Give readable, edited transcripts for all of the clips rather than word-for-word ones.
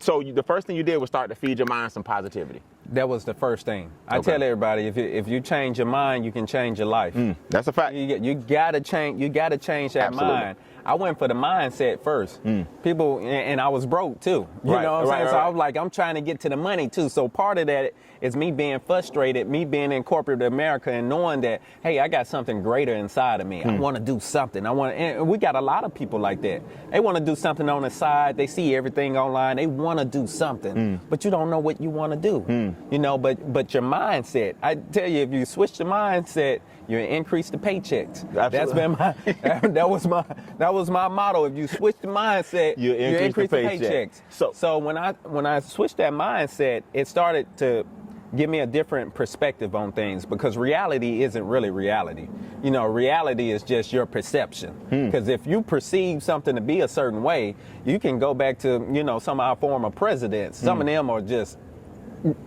So the first thing you did was start to feed your mind some positivity. That was the first thing. I tell everybody, if you change your mind, you can change your life. That's a fact. You gotta change. You gotta change that mind. I went for the mindset first. People, and I was broke too. You know what I'm saying? So I was like, I'm trying to get to the money too. So part of that is me being frustrated, me being in corporate America and knowing that, hey, I got something greater inside of me. I want to do something. And we got a lot of people like that. They want to do something on the side. They see everything online. They want to do something, but you don't know what you want to do. You know, but your mindset. I tell you, if you switch the mindset, you increase the paychecks. That's been my that was my motto. If you switch the mindset, you increase the paychecks. So when I switched that mindset, it started to give me a different perspective on things, because reality isn't really reality. You know, reality is just your perception. Because if you perceive something to be a certain way, you can go back to, you know, some of our former presidents. Some of them are just,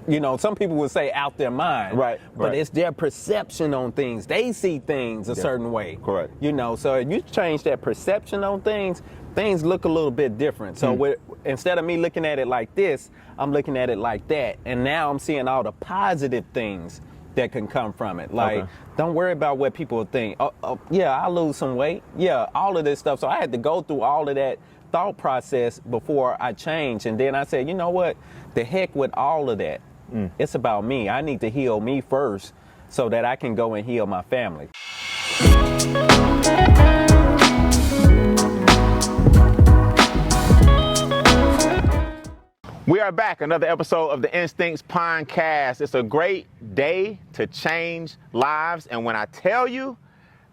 you know, some people would say out their mind. But it's their perception on things. They see things a certain way. Correct. You know, so if you change that perception on things, things look a little bit different. So instead of me looking at it like this, I'm looking at it like that. And now I'm seeing all the positive things that can come from it. Like, don't worry about what people think. Yeah, I'll lose some weight. Yeah, all of this stuff. So I had to go through all of that thought process before I changed. And then I said, you know what? The heck with all of that. It's about me. I need to heal me first so that I can go and heal my family. We are back, another episode of the Instincts Pondcast. It's a great day to change lives. And when I tell you,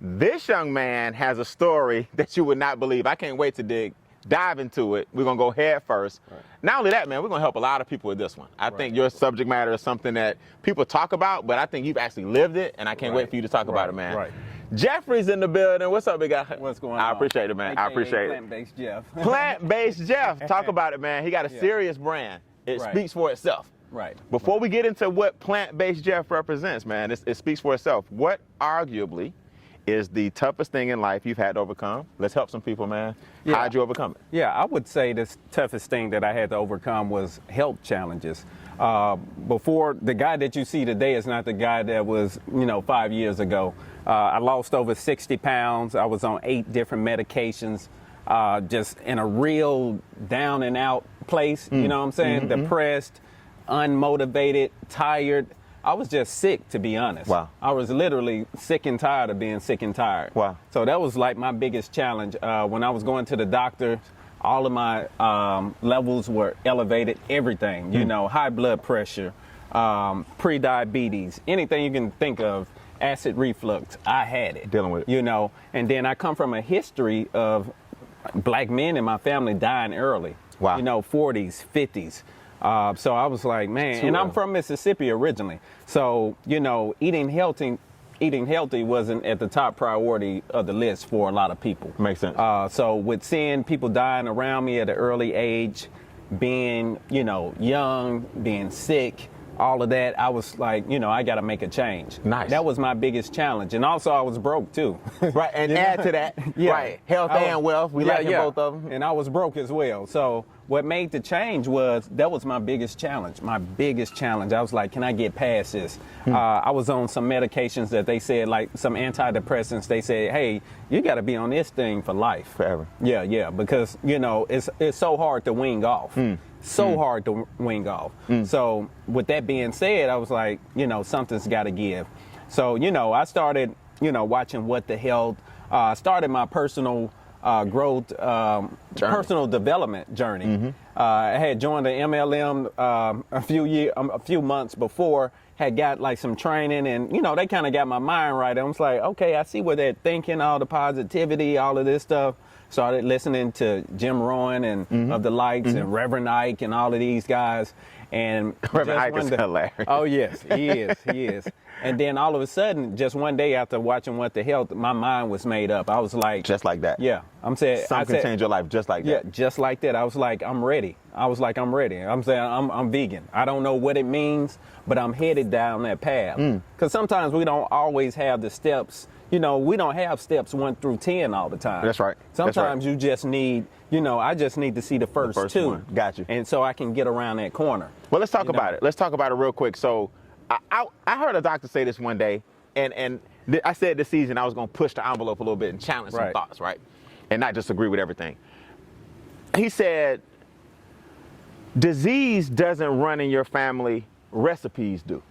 this young man has a story that you would not believe. I can't wait to dive into it. We're going to go head first. Not only that, man, we're going to help a lot of people with this one. I think your subject matter is something that people talk about, but I think you've actually lived it, and I can't wait for you to talk about it, man. Jeffrey's in the building. What's up, big guy? What's going on? I appreciate it, man. I appreciate it. Plant-based Jeff. Plant-based Jeff. Talk about it, man. He got a serious brand. It speaks for itself. Before we get into what plant-based Jeff represents, man, it speaks for itself. What arguably is the toughest thing in life you've had to overcome? Let's help some people, man. How'd you overcome it? Yeah, I would say the toughest thing that I had to overcome was health challenges. Before, the guy that you see today is not the guy that was, 5 years ago. I lost over 60 pounds. I was on 8 different medications, just in a real down and out place. You know what I'm saying? Depressed, unmotivated, tired. I was just sick, to be honest. Wow. I was literally sick and tired of being sick and tired. Wow. So that was like my biggest challenge. When I was going to the doctor, all of my levels were elevated, everything, high blood pressure, pre-diabetes, anything you can think of, acid reflux, I had it. Dealing with it. And then I come from a history of black men in my family dying early. Wow. 40s, 50s. So I was like, man, and I'm from Mississippi originally. So, eating healthy wasn't at the top priority of the list for a lot of people. Makes sense. So with seeing people dying around me at an early age, being, young, being sick, all of that, I was like, I got to make a change. Nice. That was my biggest challenge. And also I was broke too. Right. And add to that, health and wealth. We like both of them. And I was broke as well. So what made the change that was my biggest challenge. My biggest challenge. I was like, can I get past this? I was on some medications that they said, like some antidepressants. They said, hey, you got to be on this thing for life. Forever. Yeah. Because, it's so hard to wean off. Hard to wing off. So with that being said, I was like, something's got to give. So, I started, watching What the Health, started my personal growth, personal development journey. I had joined the MLM a few months before, had got like some training, and they kind of got my mind right. I was like, okay, I see what they're thinking, all the positivity, all of this stuff. Started listening to Jim Rohn and of the Lights and Reverend Ike and all of these guys. And Reverend Ike is hilarious. Oh yes, he is. And then all of a sudden, just one day after watching What the Health, my mind was made up. I was like, just like that. Yeah, Something can change your life just like that. Yeah, just like that. I was like, I'm ready. I'm saying I'm vegan. I don't know what it means, but I'm headed down that path. Because sometimes we don't always have the steps. We don't have steps 1 through 10 all the time. That's right. Sometimes you just need I just need to see the first two. One. Got you. And so I can get around that corner. Well, let's talk about it. Let's talk about it real quick. So I heard a doctor say this one day, and I said this season I was going to push the envelope a little bit and challenge some thoughts, right? And not just agree with everything. He said, disease doesn't run in your family, recipes do.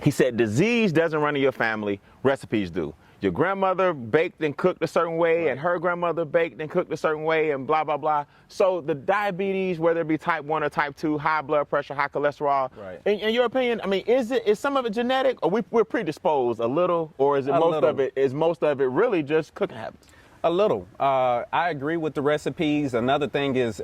He said, disease doesn't run in your family, recipes do. Your grandmother baked and cooked a certain way, and her grandmother baked and cooked a certain way, and blah, blah, blah. So the diabetes, whether it be type 1 or type 2, high blood pressure, high cholesterol, in your opinion, I mean, is some of it genetic, or we're predisposed a little, or is it most of it really just cooking habits? A little. I agree with the recipes. Another thing is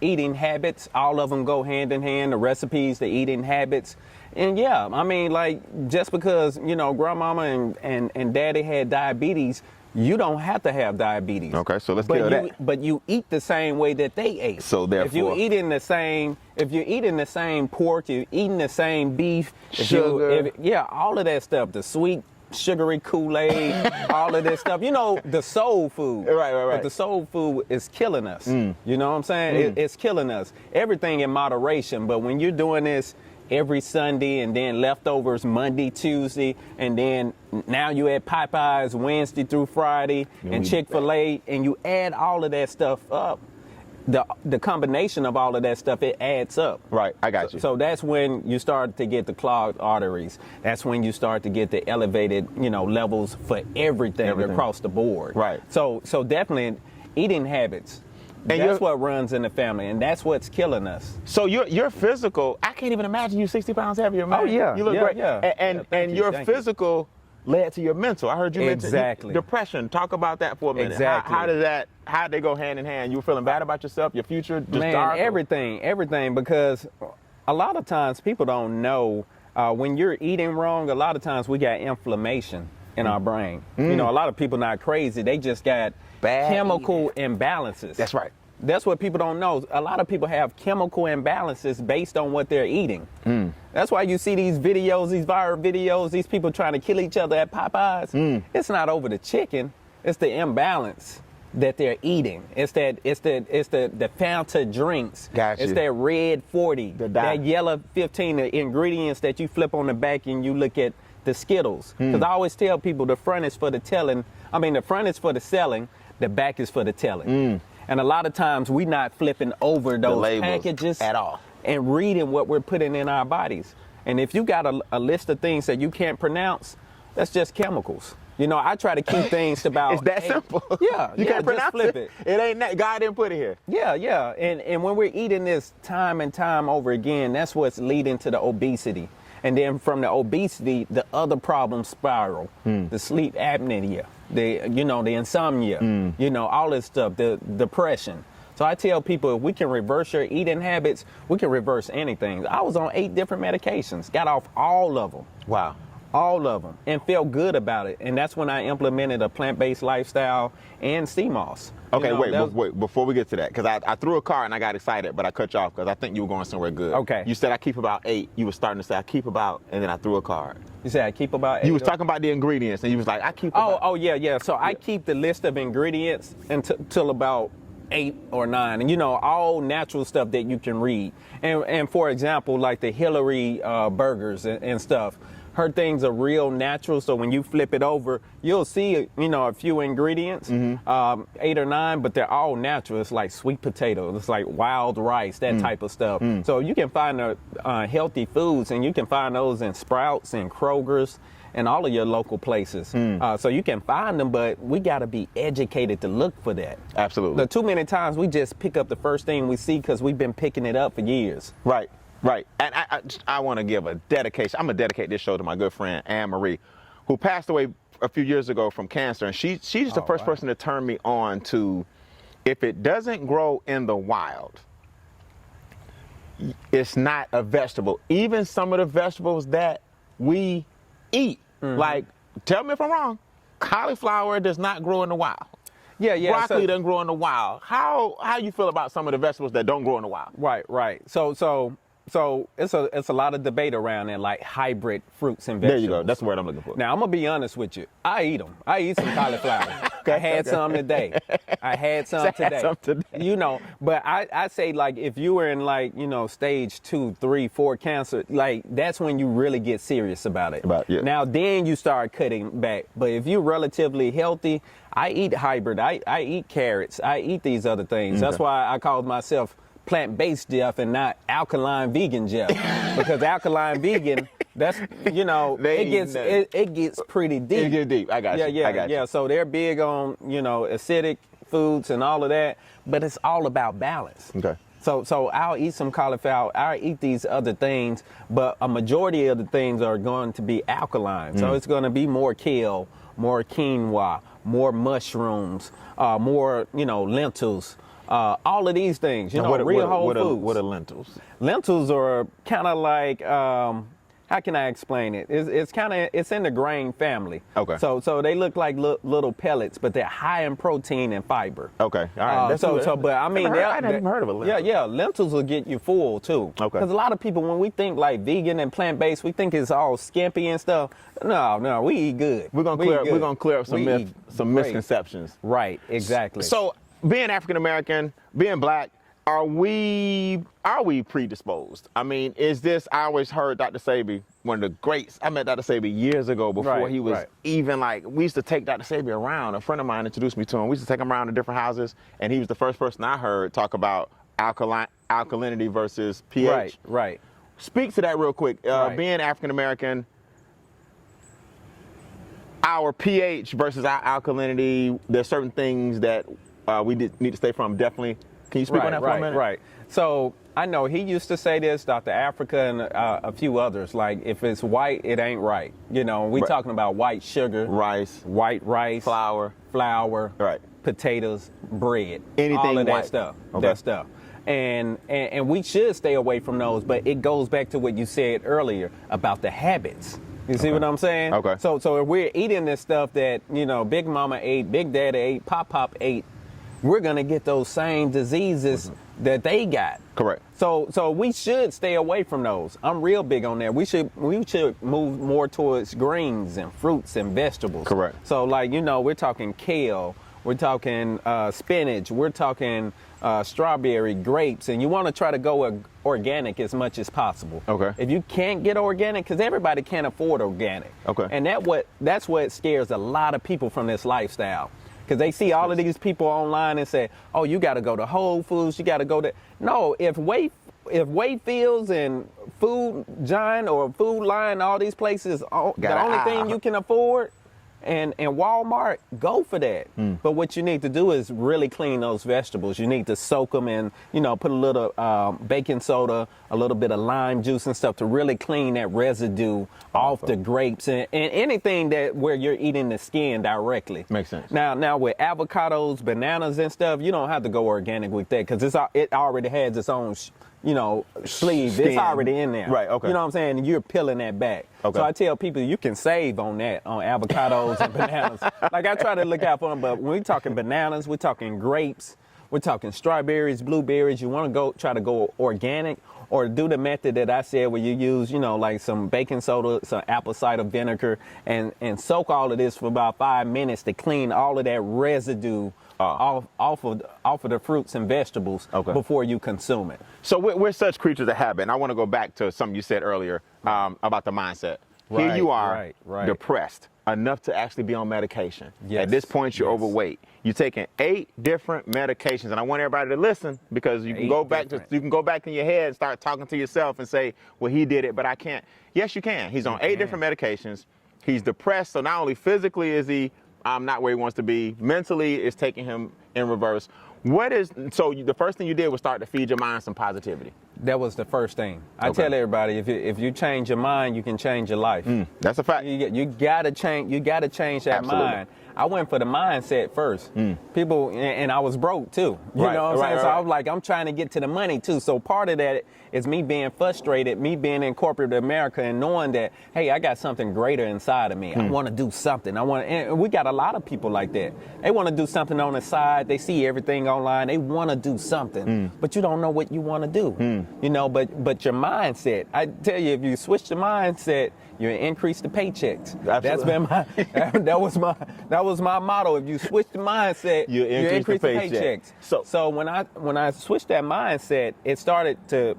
eating habits. All of them go hand in hand, the recipes, the eating habits. And yeah, I mean, like, just because, grandmama and daddy had diabetes, you don't have to have diabetes. Okay, so let's kill that. But you eat the same way that they ate. So therefore, if you're eating the same pork, you're eating the same beef, sugar, all of that stuff, the sweet, sugary Kool-Aid, all of this stuff. The soul food. Right. But the soul food is killing us. You know what I'm saying? It's killing us. Everything in moderation. But when you're doing this every Sunday and then leftovers Monday, Tuesday, and then now you at Popeyes Wednesday through Friday and Chick-fil-A, and you add all of that stuff up, the combination of all of that stuff, it adds up. Right, I got you. So that's when you start to get the clogged arteries. That's when you start to get the elevated, levels for everything across the board. Right. So definitely eating habits. And that's what runs in the family, and that's what's killing us. So your physical, I can't even imagine you 60 pounds heavier, man. Oh, yeah. You look great. Yeah. And your physical led to your mental. I heard you mention depression. Talk about that for a minute. Exactly. How did they go hand in hand? You were feeling bad about yourself, your future, just dark? Everything, because a lot of times people don't know when you're eating wrong, a lot of times we got inflammation in our brain. A lot of people not crazy. They just got chemical imbalances. That's right. That's what people don't know. A lot of people have chemical imbalances based on what they're eating. That's why you see these videos, these viral videos, these people trying to kill each other at Popeyes. It's not over the chicken. It's the imbalance that they're eating. It's the Fanta drinks. Gotcha. It's that red 40, that yellow 15, the ingredients that you flip on the back and you look at the Skittles. Because I always tell people the front is for the telling. The front is for the selling. The back is for the telling. And a lot of times we not flipping over those packages at all and reading what we're putting in our bodies. And if you got a list of things that you can't pronounce, that's just chemicals. I try to keep things about it's that simple. Yeah, you can't pronounce flip it. It ain't that. God didn't put it here. Yeah. And when we're eating this time and time over again, that's what's leading to the obesity. And then from the obesity, the other problems spiral. The sleep apnea, the insomnia, all this stuff, the depression. So I tell people, if we can reverse your eating habits, we can reverse anything. I was on 8 different medications, got off all of them. Wow. All of them, and felt good about it. And that's when I implemented a plant-based lifestyle and CMOS. Okay, wait, before we get to that, because I threw a card and I got excited, but I cut you off because I think you were going somewhere good. Okay. You said I keep about 8. You were starting to say I keep about, and then I threw a card. You said I keep about 8? You was talking about the ingredients, and you was like, I keep about... Oh, yeah. So I keep the list of ingredients until about 8 or 9, and all natural stuff that you can read. And for example, like the Hillary burgers and stuff. Her things are real natural, so when you flip it over, you'll see, a few ingredients, 8 or 9, but they're all natural. It's like sweet potatoes, it's like wild rice, that type of stuff. So you can find the healthy foods, and you can find those in Sprouts and Kroger's and all of your local places. So you can find them, but we got to be educated to look for that. Absolutely. Too many times we just pick up the first thing we see because we've been picking it up for years. Right. And I want to give a dedication. I'm going to dedicate this show to my good friend, Anne Marie, who passed away a few years ago from cancer. And she's the first person to turn me on to, if it doesn't grow in the wild, it's not a vegetable. Even some of the vegetables that we eat, like, tell me if I'm wrong, cauliflower does not grow in the wild. Yeah. Broccoli doesn't grow in the wild. How you feel about some of the vegetables that don't grow in the wild? Right. So So it's a lot of debate around that, like hybrid fruits and vegetables. There you go. That's the word I'm looking for. Now I'm gonna be honest with you. I eat them. I eat some cauliflower. I had some today. I had some today. You know, but I say, like, if you were in, like, you know, stage 2, 3, 4 cancer, like, that's when you really get serious about it. Now then you start cutting back. But if you're relatively healthy, I eat hybrid. I eat carrots. I eat these other things. That's why I call myself plant-based Jeff and not alkaline vegan Jeff, because alkaline vegan, that's, you know, it gets pretty deep. It gets deep. I got you. Yeah. So they're big on, you know, acidic foods and all of that, but it's all about balance. Okay. So I'll eat some cauliflower. I'll eat these other things, but a majority of the things are going to be alkaline. So it's going to be more kale, more quinoa, more mushrooms, more, you know, lentils. All of these things, you know, real whole foods. What are lentils? Lentils are kind of like, how can I explain it? It's in the grain family. Okay. So they look like little pellets, but they're high in protein and fiber. Okay. All right. But I mean, I never even heard of a lentil. Yeah. Lentils will get you full too. Okay. Because a lot of people, when we think like vegan and plant-based, we think it's all skimpy and stuff. No, we eat good. We're gonna clear up some misconceptions. Right. Exactly. So, being African American, being black, are we predisposed? I mean, is this? I always heard Dr. Sebi, one of the greats. I met Dr. Sebi years ago before he was even like. We used to take Dr. Sebi around. A friend of mine introduced me to him. We used to take him around to different houses, and he was the first person I heard talk about alkalinity versus pH. Right. Speak to that real quick. Being African American, our pH versus our alkalinity. There's certain things that we need to stay from, definitely. Can you speak on that for a minute? Right. So I know he used to say this, Dr. Africa and a few others, like, if it's white, it ain't right. You know, we talking about white sugar, white rice, flour, potatoes, bread, anything, all of white. that stuff. And we should stay away from those, but it goes back to what you said earlier about the habits. You see what I'm saying? Okay. So if we're eating this stuff that, you know, Big Mama ate, Big Daddy ate, Pop ate, we're gonna get those same diseases that they got. Correct. So we should stay away from those. I'm real big on that. We should move more towards greens and fruits and vegetables. Correct. So, like, you know, we're talking kale, we're talking spinach, we're talking strawberry, grapes, and you want to try to go organic as much as possible. Okay. If you can't get organic, because everybody can't afford organic. Okay. And that's what scares a lot of people from this lifestyle. Because they see all of these people online and say, oh, you got to go to Whole Foods, you got to go to... No, if Wayfields and Food Giant or Food Lion, all these places, the only thing you can afford, and Walmart, go for that. But what you need to do is really clean those vegetables. You need to soak them in, you know, put a little baking soda, a little bit of lime juice and stuff to really clean that residue off the grapes and anything where you're eating the skin directly. Makes sense. Now with avocados, bananas and stuff, you don't have to go organic with that, because it already has its own sleeve. It's already in there. Right, okay. You know what I'm saying? And you're peeling that back. Okay. So I tell people you can save on that, on avocados and bananas. Like, I try to look out for them, but when we're talking bananas, we're talking grapes, we're talking strawberries, blueberries, you want to try to go organic, or do the method that I said where you use, you know, like some baking soda, some apple cider vinegar, and soak all of this for about 5 minutes to clean all of that residue off of the fruits and vegetables before you consume it. So we're such creatures of habit, and I want to go back to something you said earlier about the mindset. Here you are, depressed enough to actually be on medication. Yes. At this point, you're overweight. You're taking 8 different medications, and I want everybody to listen, because you can go back in your head and start talking to yourself and say, well, he did it, but I can't. Yes, you can. He's on 8 different medications. He's depressed, so not only physically is he not where he wants to be, mentally it's taking him in reverse. The first thing you did was start to feed your mind some positivity. That was the first thing. I tell everybody, if you change your mind, you can change your life. That's a fact. You gotta change that mind. I went for the mindset first. People, and I was broke too. You know what I'm saying? So I was like, I'm trying to get to the money too. So part of that is me being frustrated, me being in corporate America and knowing that, hey, I got something greater inside of me. I want to do something. And we got a lot of people like that. They want to do something on the side. They see everything online. They want to do something, but you don't know what you want to do. You know, but your mindset, I tell you, if you switch the mindset, you increase the paychecks. Absolutely. That's been that was my motto. If you switch the mindset, you increase the paychecks. So when I switched that mindset, it started to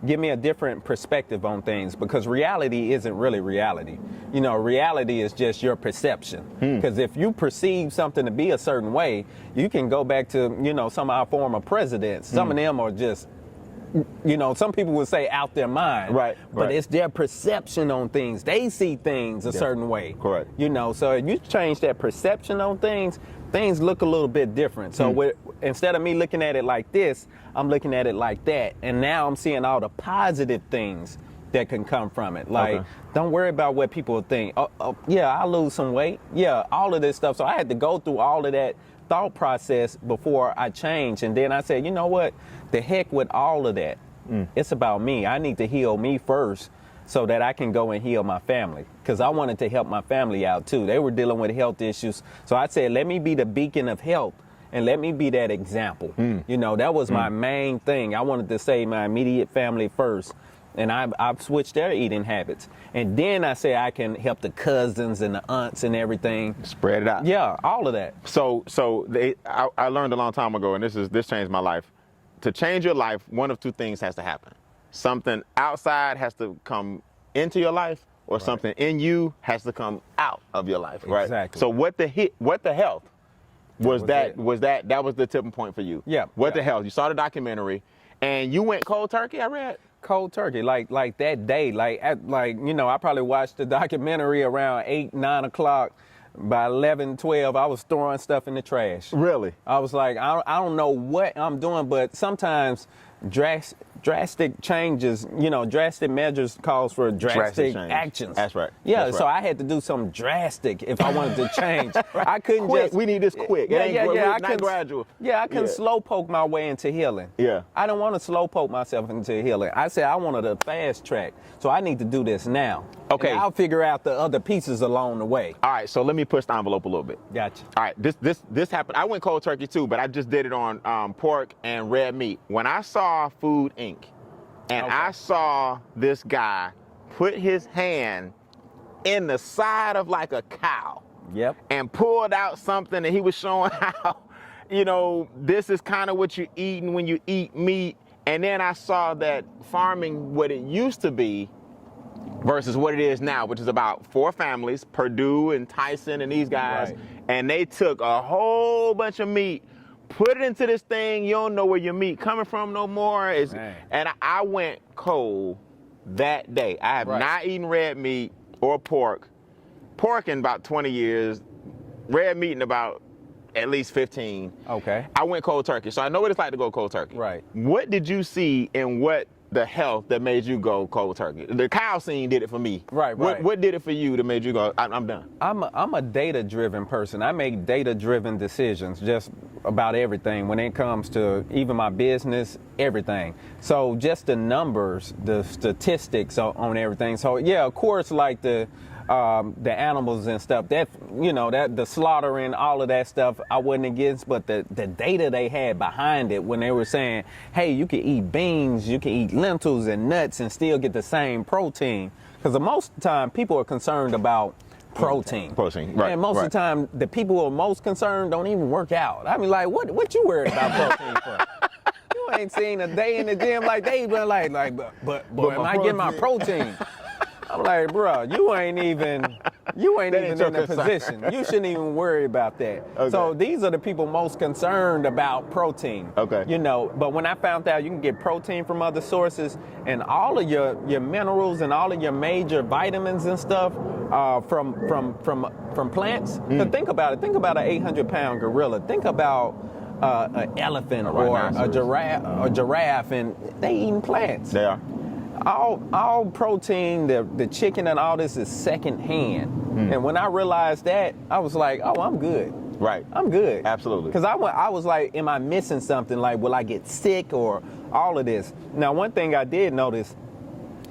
give me a different perspective on things, because reality isn't really reality. You know, reality is just your perception. Because if you perceive something to be a certain way, you can go back to, you know, some of our former presidents. Some of them are just, you know, some people would say out their mind. Right. But it's their perception on things. They see things a certain way. Correct. You know, so if you change that perception on things, things look a little bit different. So instead of me looking at it like this, I'm looking at it like that. And now I'm seeing all the positive things that can come from it. Like, don't worry about what people think. Yeah, I'll lose some weight. Yeah, all of this stuff. So I had to go through all of that thought process before I changed. And then I said, you know what? The heck with all of that. It's about me. I need to heal me first so that I can go and heal my family. Because I wanted to help my family out too. They were dealing with health issues. So I said, let me be the beacon of help and let me be that example. You know, that was my main thing. I wanted to save my immediate family first. And I've switched their eating habits. And then I say I can help the cousins and the aunts and everything. Spread it out. Yeah, all of that. So I learned a long time ago, and this changed my life. To change your life, one of two things has to happen. Something outside has to come into your life, or something in you has to come out of your life. Right. Exactly. So what the health was that was the tipping point for you. Yeah. What the health? You saw the documentary, and you went cold turkey. I read. Cold turkey, like that day, you know, I probably watched the documentary around 8, 9 o'clock. By 11, 12, I was throwing stuff in the trash. Really? I was like, I don't know what I'm doing, but sometimes drastic changes, you know, drastic measures calls for drastic actions. That's right. Yeah, That's so right. I had to do something drastic if I wanted to change. I couldn't quick. We need this quick. Not gradual. Yeah, I couldn't slow poke my way into healing. Yeah. I don't want to slow poke myself into healing. I said I wanted a fast track, so I need to do this now. Okay. And I'll figure out the other pieces along the way. All right, so let me push the envelope a little bit. Gotcha. All right, this happened. I went cold turkey too, but I just did it on pork and red meat. When I saw Food Inc. and I saw this guy put his hand in the side of like a cow. Yep. And pulled out something, and he was showing how, you know, this is kind of what you're eating when you eat meat. And then I saw that farming, what it used to be versus what it is now, which is about 4 families, Purdue and Tyson and these guys, and they took a whole bunch of meat, put it into this thing. You don't know where your meat coming from no more. And I went cold that day. I have not eaten red meat or pork in about 20 years, red meat in about at least 15. Okay. I went cold turkey, so I know what it's like to go cold turkey. Right. What did you see in the health that made you go cold turkey? The cow scene did it for me. Right. What did it for you that made you go, I'm done? I'm a data-driven person. I make data-driven decisions just about everything when it comes to even my business, everything. So just the numbers, the statistics on everything. So yeah, of course, like the animals and stuff, that, you know, that the slaughtering, all of that stuff I wasn't against, but the data they had behind it when they were saying, hey, you can eat beans, you can eat lentils and nuts and still get the same protein. Because most of the time people are concerned about protein. Right. And most of the time the people who are most concerned don't even work out. I mean, like, what you worried about protein for? You ain't seen a day in the gym like they been like, but am I getting my protein? I'm like, bro, you ain't even in a position. You shouldn't even worry about that. Okay. So these are the people most concerned about protein. Okay. You know, but when I found out you can get protein from other sources and all of your minerals and all of your major vitamins and stuff from plants. So think about it. Think about an 800-pound gorilla. Think about an elephant or a giraffe, and they eating plants. They are. All protein, the chicken and all this is secondhand. And when I realized that, I was like, oh, I'm good. Right. I'm good. Absolutely. Because I was like, am I missing something? Like, will I get sick or all of this? Now, one thing I did notice,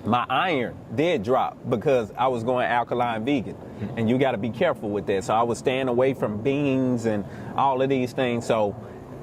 my iron did drop because I was going alkaline vegan. And you got to be careful with that. So I was staying away from beans and all of these things. So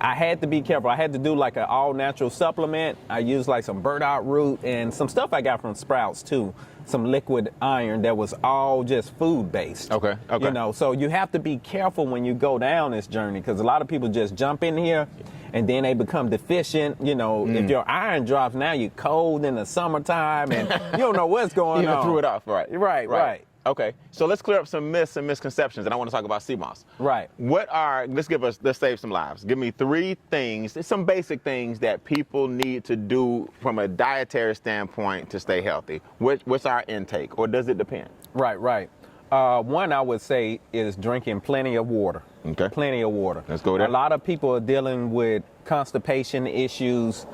I had to be careful. I had to do like an all natural supplement. I used like some burdock root and some stuff I got from Sprouts too. Some liquid iron that was all just food based. Okay. You know, so you have to be careful when you go down this journey, because a lot of people just jump in here and then they become deficient. You know, if your iron drops, now you're cold in the summertime and you don't know what's going on. You threw it off, right? Right. Okay, so let's clear up some myths and misconceptions, and I want to talk about sea moss. Right. Let's save some lives. Give me 3 things, some basic things that people need to do from a dietary standpoint to stay healthy. What's our intake, or does it depend? Right. One I would say is drinking plenty of water. Okay. Plenty of water. Let's go there. A lot of people are dealing with constipation issues,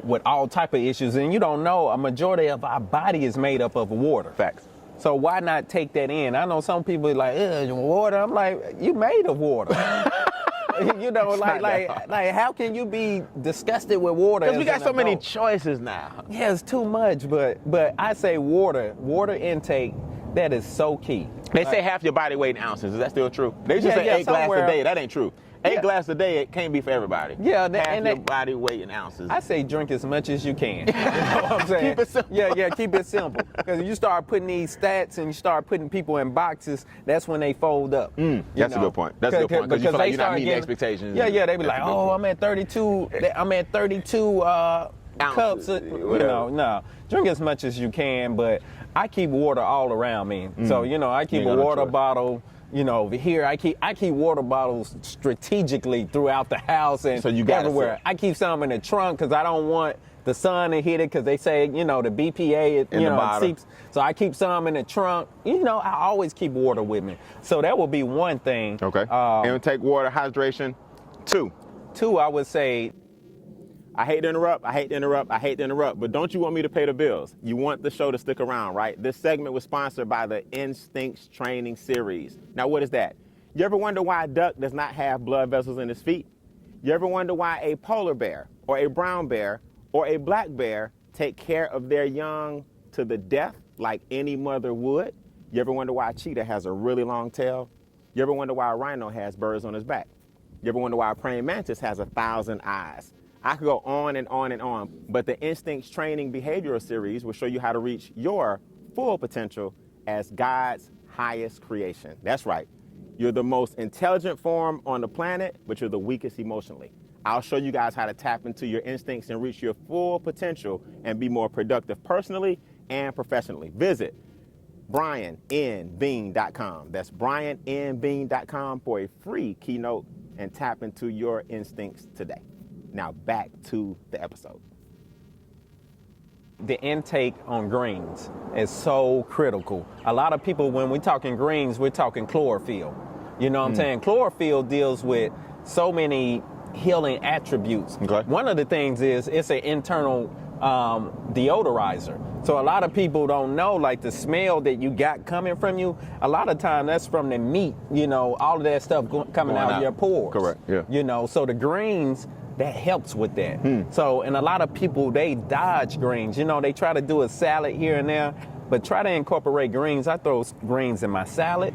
with all type of issues, and you don't know, a majority of our body is made up of water. Facts. So why not take that in? I know some people are like, water. I'm like, you made of water. You know, like how can you be disgusted with water? Because we got so many choices now. Yeah, it's too much, but I say water intake, that is so key. They say half your body weight in ounces. Is that still true? They just say 8 glasses a day. That ain't true. 8 glasses a day, it can't be for everybody. Yeah, half your body weight in ounces. I say drink as much as you can. You know what I'm saying? Keep it simple. Yeah, keep it simple. Because you start putting these stats and you start putting people in boxes, that's when they fold up. That's a good point. That's a good point. Because you feel like you're not meeting expectations. Yeah, they be like, I'm at 32. I'm at 32 cups. You know, no. Drink as much as you can, but I keep water all around me. So, you know, I keep a water bottle. You know, over here, I keep water bottles strategically throughout the house and so you got everywhere. I keep some in the trunk because I don't want the sun to hit it, because they say, you know, the BPA, it seeps. So I keep some in the trunk. You know, I always keep water with me. So that would be one thing. Okay. And take water, hydration. 2, I would say, I hate to interrupt, but don't you want me to pay the bills? You want the show to stick around, right? This segment was sponsored by the Instincts Training Series. Now, what is that? You ever wonder why a duck does not have blood vessels in his feet? You ever wonder why a polar bear or a brown bear or a black bear take care of their young to the death like any mother would? You ever wonder why a cheetah has a really long tail? You ever wonder why a rhino has birds on his back? You ever wonder why a praying mantis has 1,000 eyes? I could go on and on and on, but the Instincts Training Behavioral Series will show you how to reach your full potential as God's highest creation. That's right. You're the most intelligent form on the planet, but you're the weakest emotionally. I'll show you guys how to tap into your instincts and reach your full potential and be more productive personally and professionally. Visit briannbean.com. That's briannbean.com for a free keynote and tap into your instincts today. Now back to the episode. The intake on greens is so critical. A lot of people, when we're talking greens, we're talking chlorophyll. You know what I'm saying? Chlorophyll deals with so many healing attributes. Okay. One of the things is it's an internal deodorizer. So a lot of people don't know, like the smell that you got coming from you, a lot of time that's from the meat, you know, all of that stuff coming out of your pores. Correct, yeah. You know, so the greens, that helps with that. So, and a lot of people, they dodge greens. You know, they try to do a salad here and there, but try to incorporate greens. I throw greens in my salad.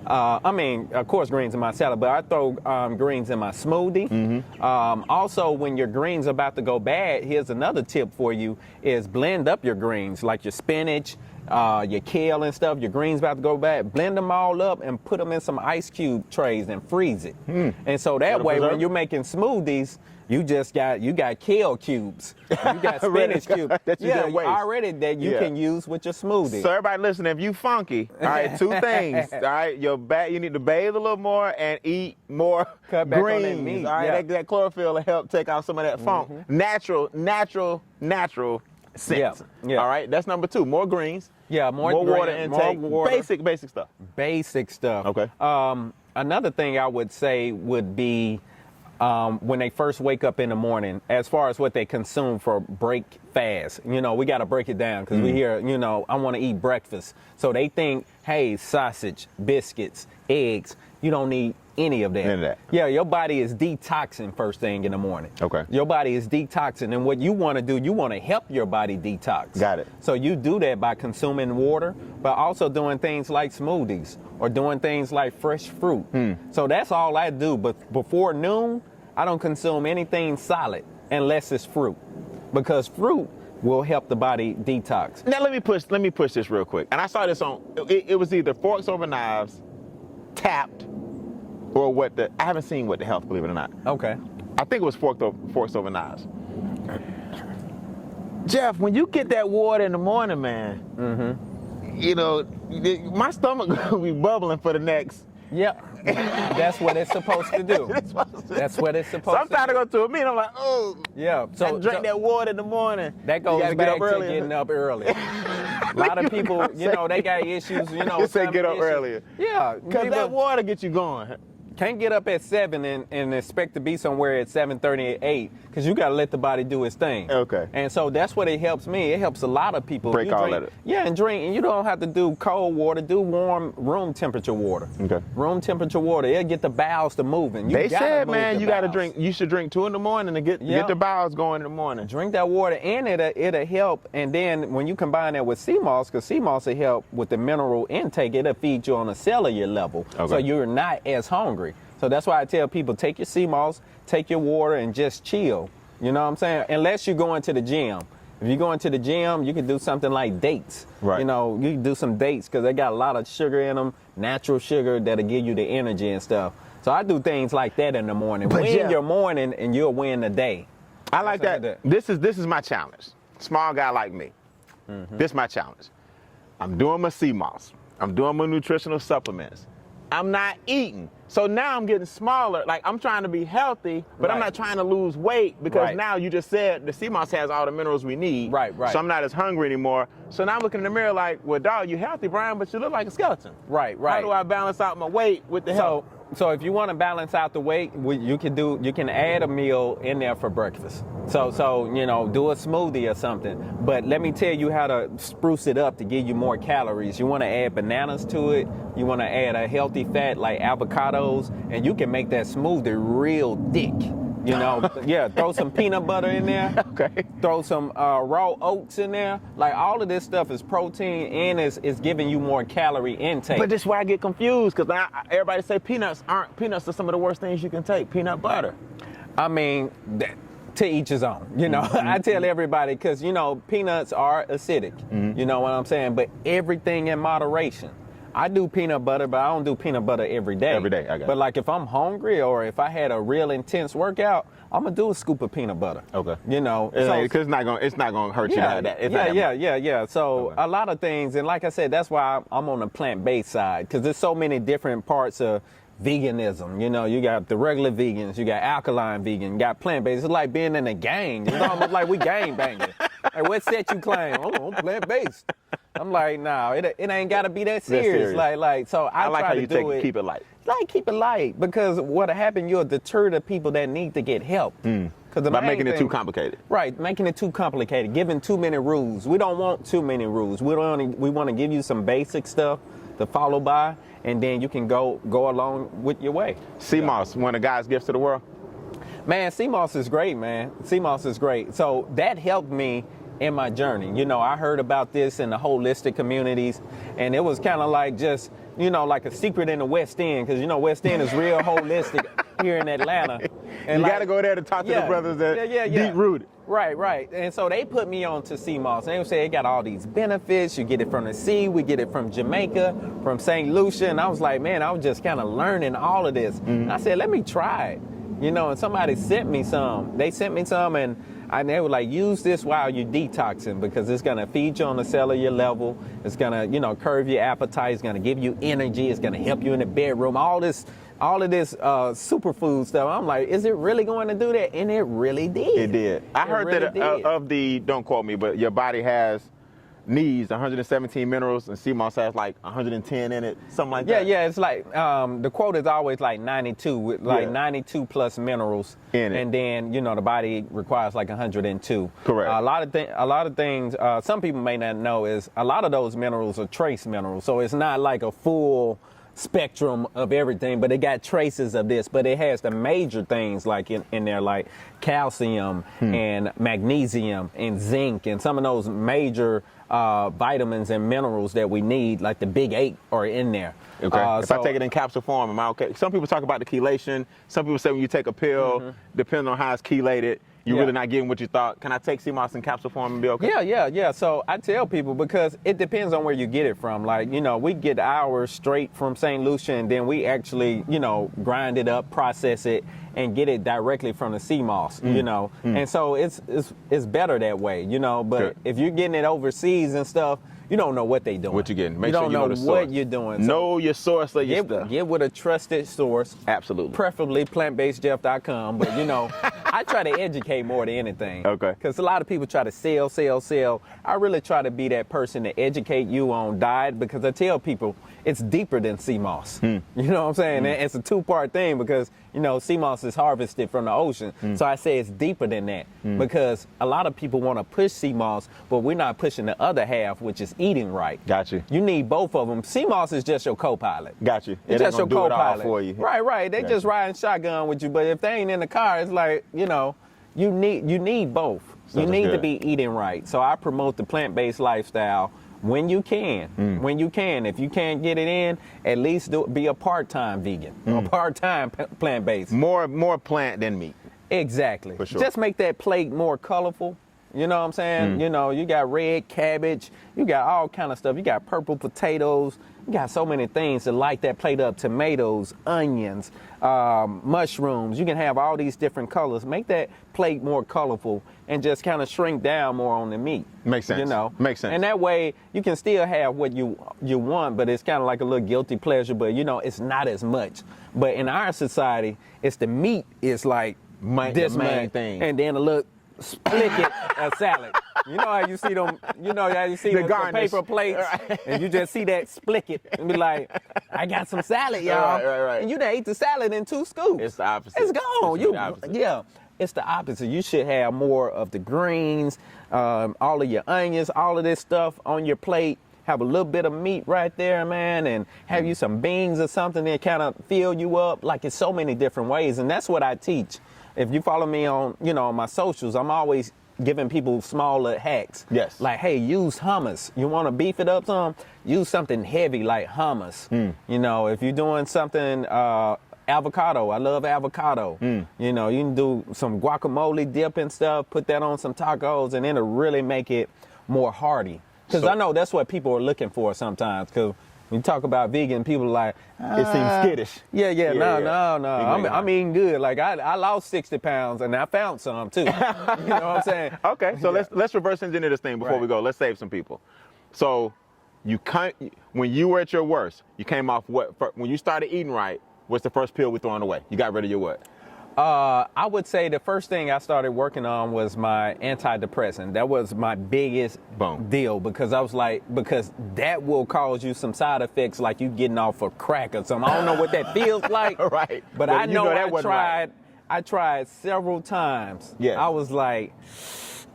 I mean, of course, greens in my salad, but I throw greens in my smoothie. Also, when your greens are about to go bad, here's another tip for you, is blend up your greens, like your spinach, your kale and stuff. Your greens about to go bad, blend them all up and put them in some ice cube trays and freeze it. And so that way, when you're making smoothies, you got kale cubes, you got spinach cubes. That you didn't waste. Already that you can use with your smoothie. So everybody listen, if you funky, all right, 2 things, all right, you need to bathe a little more and eat more Cut back greens, on that meat. all right, that chlorophyll will help take out some of that funk. Natural sense. Yeah. All right, that's number 2, more greens. Yeah, more water intake, more water. basic stuff. Basic stuff. Okay. Another thing I would say would be when they first wake up in the morning, as far as what they consume for break fast. You know, we got to break it down because we hear, you know, I want to eat breakfast. So they think, hey, sausage, biscuits, eggs, you don't need any of that. None of that. Yeah, your body is detoxing first thing in the morning. Okay. Your body is detoxing, and what you want to do, you want to help your body detox. Got it. So you do that by consuming water, but also doing things like smoothies or doing things like fresh fruit. So that's all I do. But before noon, I don't consume anything solid unless it's fruit, because fruit will help the body detox. Now let me push this real quick. And I saw this on, it was either forks over knives, tapped, or I haven't seen What the Health, believe it or not. Okay. I think it was forks over knives. Jeff, when you get that water in the morning, man, you know, my stomach gonna be bubbling for the next. Yep. That's what it's supposed to do. That's what it's supposed to do. Sometimes I go to a meeting, I'm like, oh. Yeah. So drink that water in the morning. That goes back to getting up early. A lot of people, you know, they got issues, you know. You say get up earlier. Yeah. Because that water gets you going. Can't get up at 7 and expect to be somewhere at 7:30, 8, because you got to let the body do its thing. Okay. And so that's what it helps me. It helps a lot of people. Break all of it. Yeah, and drink. And you don't have to do cold water. Do warm room temperature water. Okay. Room temperature water. It'll get the bowels to moving. They said, man, you got to drink. You should drink 2 in the morning to get the bowels going in the morning. Drink that water, and it'll help. And then when you combine that with sea moss, because sea moss will help with the mineral intake, it'll feed you on a cellular level. Okay. So you're not as hungry. So that's why I tell people, take your sea moss, take your water, and just chill. You know what I'm saying? Unless you're going to the gym. If you're going to the gym, you can do something like dates. Right. You know, you can do some dates because they got a lot of sugar in them, natural sugar that'll give you the energy and stuff. So I do things like that in the morning. Win your morning and you'll win the day. I like that. This is my challenge. Small guy like me. This is my challenge. I'm doing my sea moss. I'm doing my nutritional supplements. I'm not eating. So now I'm getting smaller. Like, I'm trying to be healthy, but I'm not trying to lose weight because now you just said the sea moss has all the minerals we need. Right. So I'm not as hungry anymore. So now I'm looking in the mirror like, well, dog, you healthy, Brian, but you look like a skeleton. Right. How do I balance out my weight with the health? So if you want to balance out the weight, you can add a meal in there for breakfast. So you know, do a smoothie or something. But let me tell you how to spruce it up to give you more calories. You want to add bananas to it. You want to add a healthy fat like avocados, and you can make that smoothie real thick. You know, throw some peanut butter in there. Okay. Throw some raw oats in there. Like, all of this stuff is protein and is giving you more calorie intake. But this is why I get confused, because everybody say peanuts are some of the worst things you can take. Peanut butter. I mean, to each his own. You know, I tell everybody, because, you know, peanuts are acidic. You know what I'm saying? But everything in moderation. I do peanut butter, but I don't do peanut butter every day. Every day, I got it. But like, if I'm hungry or if I had a real intense workout, I'm gonna do a scoop of peanut butter. Okay. You know, because it's not gonna hurt you. Yeah. So a lot of things, and like I said, that's why I'm on the plant-based side, because there's so many different parts of veganism. You know, you got the regular vegans, you got alkaline vegan, you got plant-based. It's like being in a gang. It's almost like we gang banging. Like, what set you claim? I'm plant-based. I'm like, nah, it ain't got to be that serious. So I like try how to you do keep it light. Like, keep it light, because what'll happen, you'll deter the people that need to get help. By making it too complicated. Right, making it too complicated, giving too many rules. We don't want too many rules. We want to give you some basic stuff to follow by, and then you can go along with your way. Sea moss, one of God's gifts to the world. Man, sea moss is great, man. Sea moss is great. So that helped me in my journey. You know, I heard about this in the holistic communities, and it was kind of like just, you know, like a secret in the West End, because, you know, West End is real holistic here in Atlanta. And you got to go there to talk to the brothers that deep rooted. Right. And so they put me on to sea moss. And they would say it got all these benefits. You get it from the sea. We get it from Jamaica, from St. Lucia. And I was like, man, I was just kind of learning all of this. And I said, let me try it. You know, and somebody sent me some. They sent me some, and they were like, use this while you're detoxing, because it's going to feed you on a cellular level. It's going to, you know, curb your appetite. It's going to give you energy. It's going to help you in the bedroom. All of this superfood stuff. I'm like, is it really going to do that? And it really did. It did. I heard that don't quote me, but your body has needs 117 minerals, and sea moss has like 110 in it, something like that. Yeah, it's like, the quote is always like 92, with like 92 plus minerals in it. And then, you know, the body requires like 102. Correct. A lot of things, some people may not know, is a lot of those minerals are trace minerals. So it's not like a full spectrum of everything, but it got traces of this, but it has the major things like in there, like calcium and magnesium and zinc and some of those major vitamins and minerals that we need, like the big 8 are in there. Okay. If I take it in capsule form, am I okay? Some people talk about the chelation. Some people say when you take a pill, depending on how it's chelated, you're really not getting what you thought. Can I take sea moss in capsule form and be okay? Yeah. So I tell people, because it depends on where you get it from. Like, we get ours straight from St. Lucia, and then we actually, grind it up, process it, and get it directly from the sea moss, And so it's better that way, But if you're getting it overseas and stuff, you don't know what they doing. What you getting? Make you sure don't you know the know source. what you're doing. Know your source of your stuff. Get with a trusted source. Absolutely. Preferably plantbasedjeff.com. But, I try to educate more than anything. Okay. Because a lot of people try to sell. I really try to be that person to educate you on diet, because I tell people it's deeper than sea moss. You know what I'm saying? It's a 2-part thing, because, sea moss is harvested from the ocean. So I say it's deeper than that, because a lot of people want to push sea moss, but we're not pushing the other half, which is eating right. Got you. You need both of them. Sea moss is just your co-pilot. Got you. It's just your co-pilot for you. Right. They just riding shotgun with you, but if they ain't in the car, it's like, you need both. You need to be eating right. So I promote the plant-based lifestyle when you can. When you can. If you can't get it in, at least be a part-time vegan or part-time plant-based. More plant than meat. Exactly. For sure. Just make that plate more colorful. You know what I'm saying? You got red cabbage, you got all kind of stuff. You got purple potatoes. You got so many things to light that plate up. Tomatoes, onions, mushrooms. You can have all these different colors. Make that plate more colorful and just kind of shrink down more on the meat. Makes sense. Makes sense. And that way you can still have what you want, but it's kind of like a little guilty pleasure, but it's not as much. But in our society, it's the meat is like this main thing. And then a little split a salad. You know how you see them, the paper plates, and you just see that split and be like, I got some salad, y'all. Right. And you done ate the salad in 2 scoops. It's the opposite. It's gone. Yeah, it's the opposite. You should have more of the greens, all of your onions, all of this stuff on your plate. Have a little bit of meat right there, man, and have you some beans or something that kind of fill you up. Like, it's so many different ways, and that's what I teach. If you follow me on, on my socials, I'm always giving people smaller hacks. Yes. Like, hey, use hummus. You want to beef it up some? Use something heavy like hummus. If you're doing something, avocado. I love avocado. You can do some guacamole dip and stuff, put that on some tacos, and it'll really make it more hearty. Because I know that's what people are looking for sometimes. Because when you talk about vegan, people are like, it seems skittish. No. I'm eating good. Like, I lost 60 pounds, and I found some, too. You know what I'm saying? Okay, so let's reverse engineer this thing before we go. Let's save some people. So when you were at your worst, you came off what? When you started eating right, what's the first pill we throwing away? You got rid of your what? I would say the first thing I started working on was my antidepressant. That was my biggest deal, because I was like, because that will cause you some side effects like you getting off a crack or something. I don't know what that feels like. Right. But I know I tried several times. Yeah. I was like,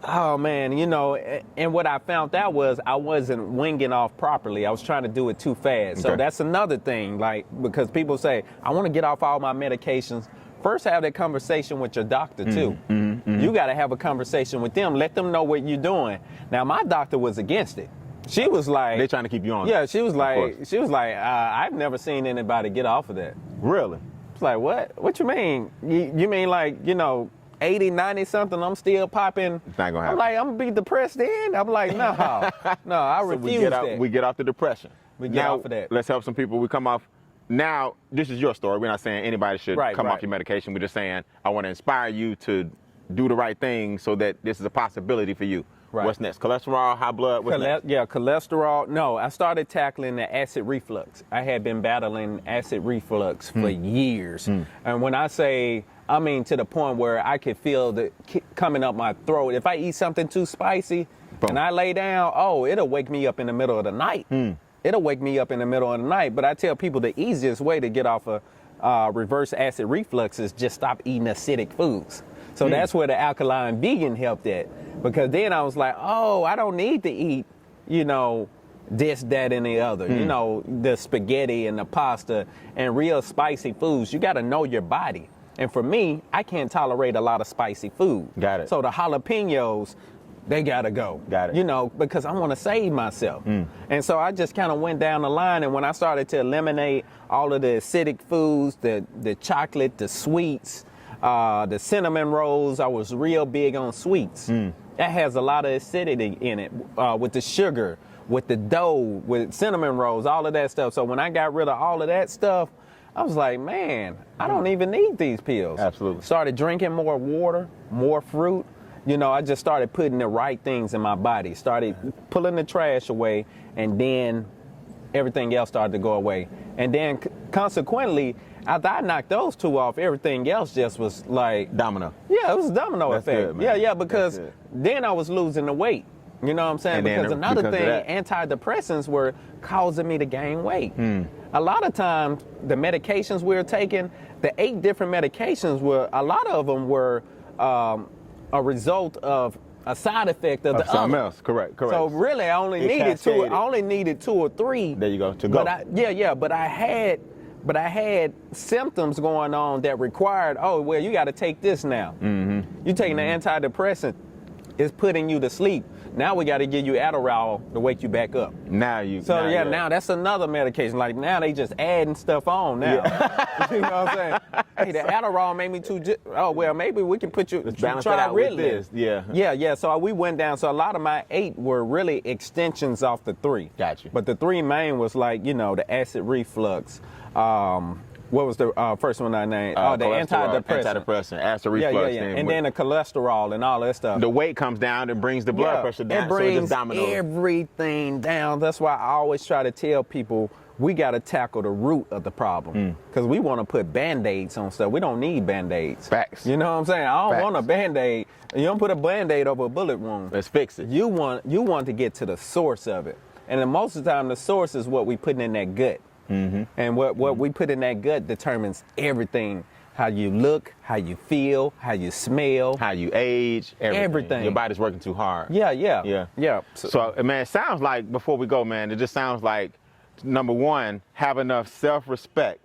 oh man, and what I found out was I wasn't winging off properly. I was trying to do it too fast. So that's another thing, like, because people say, I want to get off all my medications. First, have that conversation with your doctor, too. You got to have a conversation with them. Let them know what you're doing. Now, my doctor was against it. She was like... They're trying to keep you on. Yeah, she was like, I've never seen anybody get off of that. Really? It's like, what? What you mean? You mean like, 80, 90 something, I'm still popping? It's not going to happen. I'm like, I'm going to be depressed then? I'm like, no, I refuse that. We get off the depression. We get off of that. Let's help some people. We come off... Now, this is your story. We're not saying anybody should come off your medication. We're just saying, I want to inspire you to do the right thing so that this is a possibility for you. Right. What's next? Cholesterol, high blood, what's next? Yeah, cholesterol. No, I started tackling the acid reflux. I had been battling acid reflux for years. And when I say, I mean to the point where I could feel the coming up my throat. If I eat something too spicy and I lay down, it'll wake me up in the middle of the night. It'll wake me up in the middle of the night. But I tell people the easiest way to get off of reverse acid reflux is just stop eating acidic foods. So that's where the alkaline vegan helped at. Because then I was like, I don't need to eat, this, that, and the other. You know, the spaghetti and the pasta and real spicy foods. You got to know your body. And for me, I can't tolerate a lot of spicy food. Got it. So the jalapenos, they got to go. Got it. You know, because I want to save myself. And so I just kind of went down the line. And when I started to eliminate all of the acidic foods, the chocolate, the sweets, the cinnamon rolls, I was real big on sweets. That has a lot of acidity in it with the sugar, with the dough, with cinnamon rolls, all of that stuff. So when I got rid of all of that stuff, I was like, man, I don't even need these pills. Absolutely. Started drinking more water, more fruit. You know, I just started putting the right things in my body, started pulling the trash away, and then everything else started to go away. And then consequently, after I knocked those two off, everything else just was like... Domino. Yeah, it was a domino That's effect. good, man. Yeah, because then I was losing the weight. You know what I'm saying? And because another because thing, antidepressants were causing me to gain weight. A lot of times, the medications we were taking, the 8 different medications were, a lot of them were a result of a side effect of the something other. else. Correct. So really, I only needed two. I only needed 2 or 3. There you go. To go. But I had symptoms going on that required. Oh well, you got to take this now. You taking the antidepressant, it's putting you to sleep. Now we got to give you Adderall to wake you back up. Now you. So now that's another medication. Like now they just adding stuff on now. You know what I'm saying? Hey, the Adderall made me too. Oh well, maybe we can put you. Let's balance try it out Ritalin. with this. Yeah. So we went down. So a lot of my 8 were really extensions off the 3. Got you. But the 3 main was like, you know, the acid reflux. What was the first one I named? The antidepressant, acid reflux. And then the cholesterol and all that stuff. The weight comes down and brings the blood pressure down. It brings so it just everything down. That's why I always try to tell people we got to tackle the root of the problem. Because we want to put Band-Aids on stuff. We don't need Band-Aids. Facts. You know what I'm saying? I don't want a Band-Aid. You don't put a Band-Aid over a bullet wound. Let's fix it. You want to get to the source of it. And then most of the time, the source is what we put in that gut. And what we put in that gut determines everything. How you look, how you feel, how you smell. How you age, everything. Your body's working too hard. Yeah. So, man, it sounds like, before we go, man, it just sounds like, number one, have enough self-respect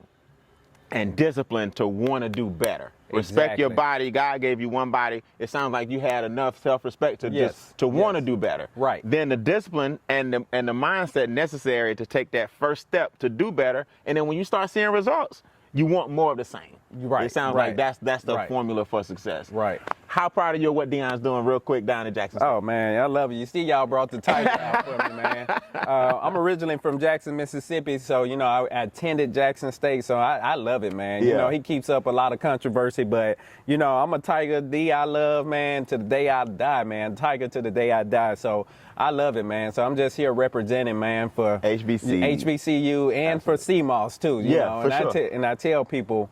and discipline to want to do better. Respect your body. God gave you one body. It sounds like you had enough self-respect to want to do better. Right. Then the discipline and the mindset necessary to take that first step to do better. And then when you start seeing results, you want more of the same. Right. It sounds like that's the formula for success. Right. How proud of you of what Deion's doing real quick down in Jackson State? Oh, man, I love you. You see, y'all brought the title out for me, man. I'm originally from Jackson, Mississippi, so, you know, I attended Jackson State, so I love it, man. You know, he keeps up a lot of controversy, but, you know, I'm a Tiger. D I love, man, to the day I die, man. Tiger to the day I die, so I love it, man. So I'm just here representing, man, for HBCU and for CMOS, too. You know? And I tell people,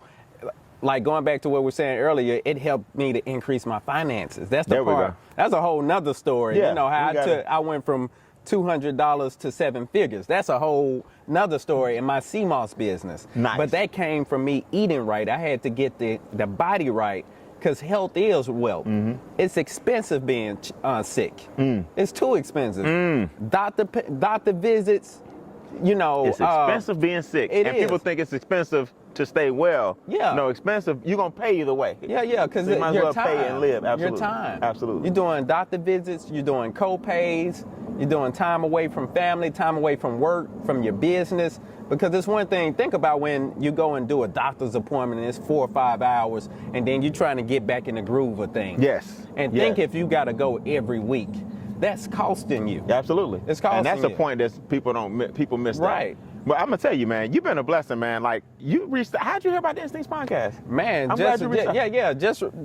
like going back to what we were saying earlier, it helped me to increase my finances. That's the part. That's a whole nother story. You know how I went from $200 to 7 figures. That's a whole nother story in my CMOS business. Nice. But that came from me eating right. I had to get the body right, because health is wealth. It's expensive being sick. It's too expensive. Doctor visits. You know, it's expensive being sick, and people think it's expensive to stay well. No, expensive. You're gonna pay either way. Because so you might as well time, pay and live. Absolutely. Your time. Absolutely. You're doing doctor visits. You're doing co-pays. You're doing time away from family, time away from work, from your business. Because it's one thing. Think about when you go and do a doctor's appointment and it's 4 or 5 hours, and then you're trying to get back in the groove of things. And think if you got to go every week. That's costing you. Absolutely. It's costing you. And that's a point that people miss. Right. But I'm gonna tell you, man, you've been a blessing, man. Like how'd you hear about the Instincts Pondcast? Man,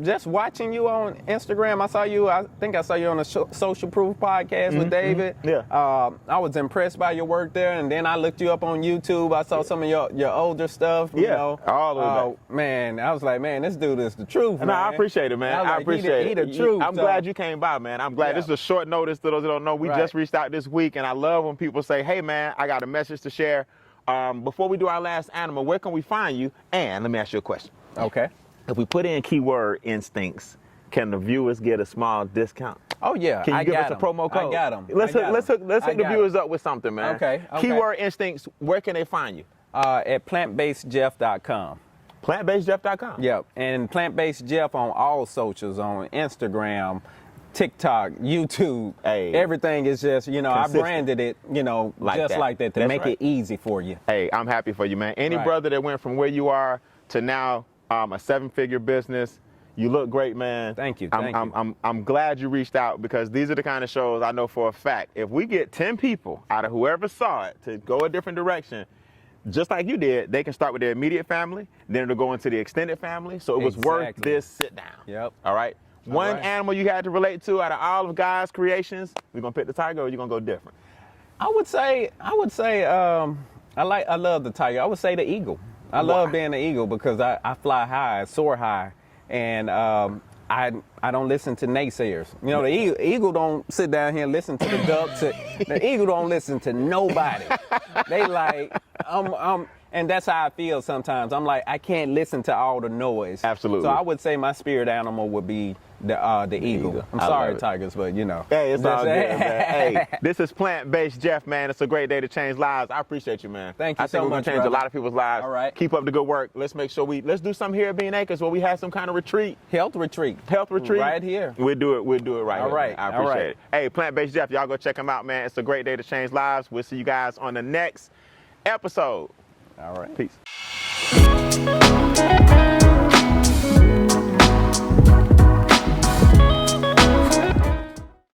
just watching you on Instagram. I saw you. I think I saw you on a Social Proof podcast with David. I was impressed by your work there, and then I looked you up on YouTube. I saw some of your older stuff. You know, all of that. Man, I was like, man, this dude is the truth. No, I appreciate it, man. I appreciate it. He the truth. I'm glad you came by, man. I'm glad. This is a short notice to those that don't know. We just reached out this week, and I love when people say, "Hey, man, I got a message to share." Before we do our last animal, where can we find you? And let me ask you a question. Okay. If we put in keyword instincts, can the viewers get a small discount? Oh yeah, Can you give us a promo code? I got them. Let's hook the viewers up with something, man. Okay. Keyword Instincts. Where can they find you? At plantbasedjeff.com. Plantbasedjeff.com. Yep, and Plant-Based Jeff on all socials, on Instagram, TikTok, YouTube. Hey. Everything is just, I branded it, just like that to make it easy for you. Hey, I'm happy for you, man. Any brother that went from where you are to now a 7-figure business, you look great, man. Thank you. I'm glad you reached out, because these are the kind of shows I know for a fact, if we get 10 people out of whoever saw it to go a different direction, just like you did, they can start with their immediate family, then it'll go into the extended family. So it was worth this sit down. Yep. All right. One animal you had to relate to out of all of God's creations, we're gonna pick the tiger, or you're gonna go different? I would say I love the tiger. I would say the eagle. I love being the eagle because I fly high, soar high, and I don't listen to naysayers. The eagle don't sit down here and listen to the ducks. The eagle don't listen to nobody. They like, and that's how I feel sometimes. I'm like, I can't listen to all the noise. Absolutely. So I would say my spirit animal would be the eagle. I'm sorry, tigers, but Hey, it's all good, man. Hey, this is Plant-Based Jeff, man. It's a great day to change lives. I appreciate you, man. Thank you so much. I think we're gonna change a lot of people's lives. All right. Keep up the good work. Let's make sure let's do something here at Bean Acres where we have some kind of retreat. Health retreat. Right here. We'll do it right all here. Right. Man. I appreciate it. Hey, Plant-Based Jeff, y'all go check him out, man. It's a great day to change lives. We'll see you guys on the next episode. All right. Peace.